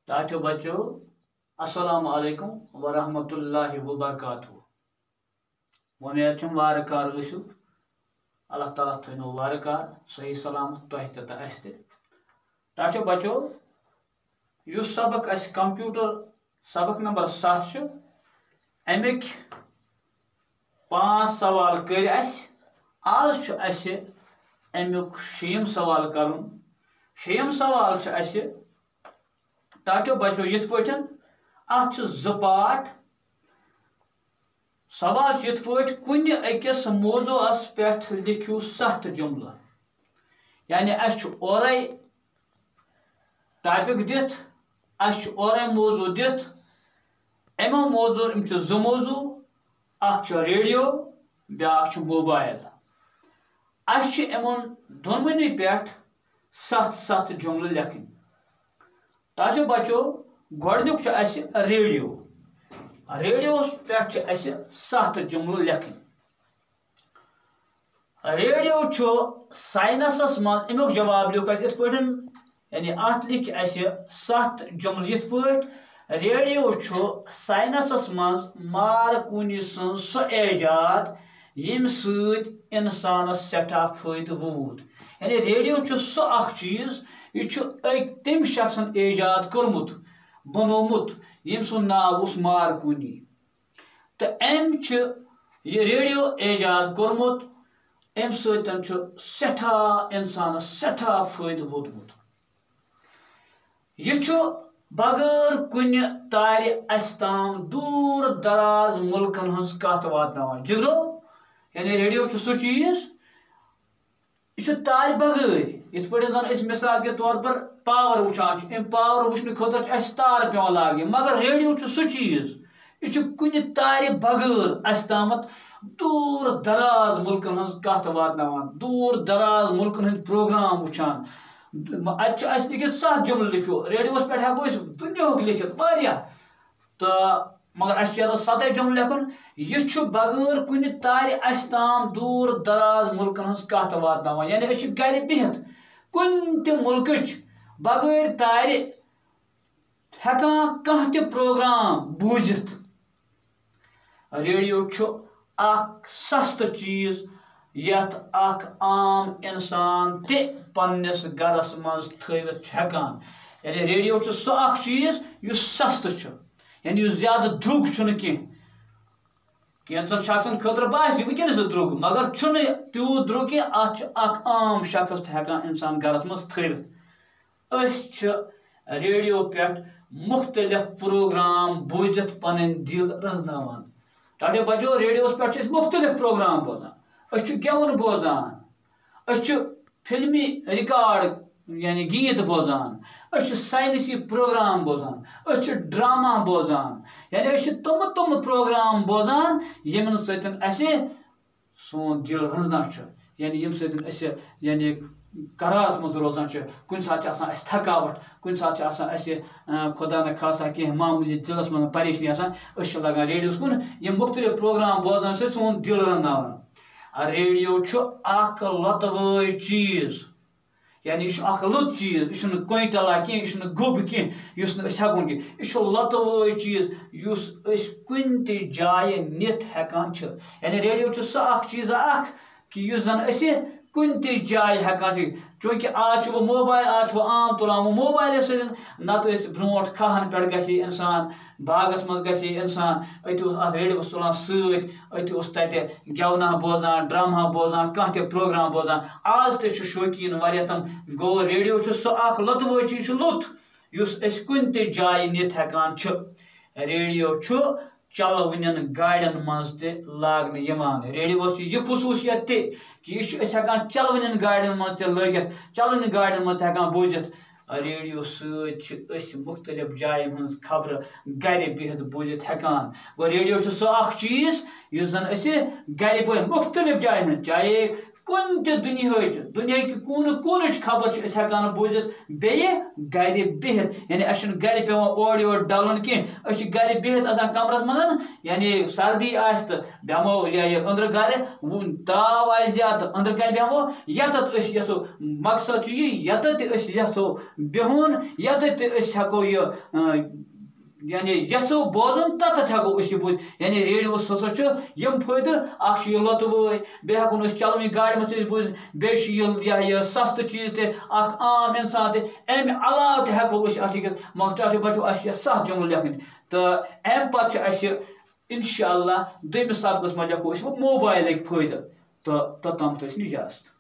टाचो बच्चो अस्सलाम वालेकुम व रहमतुल्लाहि व बरकातहू। उम्मीद छम वारकार ٲسِو अल्लाह ताला थनो वारकार सही सलामत तोह ते अस ते। टाचो बच्चो युस सबक अस कंप्यूटर सबक नंबर 7 छ अमिक 5 सवाल कर अस आज छ अस अमुक 6 सवाल करन। 6 सवाल छ अस टाचो बच्चो यथ पठन अत छ ज पार्ट। सवाल यथ पठ कुन अकिस मौजूस पे लिखियो 7 जुमला। यानी अस ओरे टॉपिक दित अस ओरे मौजू दित एमो मौजू इम छ ज मौजू अख छ रेडियो ब्याक छ मोबाइल। अस छ एमन दोनवनी पे 7 जुमला लिखन। टाचो बच्चो गोडनुक छ अस रेडियो। रेडियो पे 7 जुमला लिखन। रेडियो छ साइंसस मज अमुक जवाब लिख अस इथ पठन यानी अत लिख अस 7 जुमला इथ पठ रेडियो छ साइंसस मज मारकूनी सन सो एजाद यम सद इंसानस सठा फायदे वूत। यानी रेडियो छ सो अख चीज यह तम शख्सन एजाद कर्मुत बनोमुत यम सुन नाव उस मारकूनी तो अम यह रेडियो एजाद कर्मुत अम सठा इंसानस सठा फायदे वोतमुत। यह बगैर कुन तार अस ताम दूर दराज मुल्कन हज कत वातनावान जिगरो। यानी रेडियो सो चीज यह तार बगैर इत पे मिसाल के तौर पर पावर वुचान अम पावर वुचन खतर अस तार पे लागे मगर रेडियो सो चीज यह कुन तार बगैर अस तामत दूर दराज मुल्कन हज कत वातनावान दूर दराज मुल्कन हंद प्रोग्राम वुचान। अत लिखित 7 जुमल लिखो रेडियो पे हेको दुनिया लिखित वारिया तो मगर अस 7 जुमल लिखन यह बगैर कुन तार अस ताम दूर दराज मुल्कन हंज कत वातनावान। यानी अस गर बिहत कुन त मुल्क बगैर तार हेकान कह त प्रोग्राम बूझित। रेडियो अख सस्त चीज यथ अख आम इंसान ते पन्निस गरस मज थवित हेकान। यानी रेडियो सो अख चीज युस सस्त छ यानी युस ज्यादा द्रुग छुन कैंसन शख्सन खतर बास वनस द्रुग मगर छुन त्यूत द्रुग कि अत अख आम शख्स हेकान इंसान गरस मज थवित। अस रेडियो पे मुख्तलिफ प्रोग्राम बूझित पन दिल रजनावान। टाटे बच्चो रेडियो पे मुख्तलिफ प्रोग्राम बोजान अस गेवन बोजान अस फिल्मी रिकॉर्ड यानी गीत बोजान अस साइंसी प्रोग्राम बोजान अस ड्रामा बोजान। यानी अस तम प्रोग्राम बोजान यमन सतन अस सोन दिल रंजना यानी यम सतन अस यानी करास मज रोजान कुन सात थकावट कुन सात खुदा न खासा कह मामूली दिलस मन परेशानी अस लगान रेडियोस कुन यम मुख्तलिफ प्रोग्राम बोजान से सोन दिल रंदावान। रेडियो अख लतव चीज यानी यह लुत चीज यह क्विंटला कह यह गुब कह हेकन कह यह लतव चीज कुन त जाय नित हेकान। यानी रेडियो सो अख चीज अख कि जन कुन त जाय हेकान चूंकि आज वो मोबाइल आज वो आम तुलान वो मोबाइल सत नत ब्रो खाहन पे ग इंसान बागस मज ग इंसान अत रेडियो तुलान सत गेवना बोजान ड्रामा बोजान कह त प्रोग्राम बोजान। आज त शौकीन वारिया तम गो रेडियो सो अख लतव चीज लुत युस कुन त जाय नित हेकान। रेडियो चलवन गाड़ियन मज तगन यवान। रेडियो यह खसूसियत कि यह हेकान चलवन गाड़ियन मज लगित चलन गाड़ियन मज हेकान बूझित। रेडियो सत मुख्तलिफ जायन हज खबर गर बिहत बूझित हेकान। गो रेडियो सो अख चीज यस जन गर पे मुख्तलिफ जायन चाहे कुन ते दुनिया की कूनच खबर हेकान बूजित बेये गर बिहित यानी अस गर पे ओर योर डलन कह गर बिहित आसान कमरस मज यानी सर्दी आस तो बेमो अंदर गर ताव आ ज्यादा तो अंदर कन बेमो यतत यसो मकसद यतत यसो बिहुन यतत हेको यानी यथो बोजन तथ हेको बोज यानी रेडियो हसा यम फायदे यह लतव बे हेको चलवे गाड़ी मज बोज बे यह सस्त चीज ते आम इंसान ते अमे अलाव ते हेको मगर बचो सह जुमल लेखन तो अम पे इंशाअल्लाह दोमिस सबकस मज हेको मोबाइल फायदे तो तोतम इजाजत।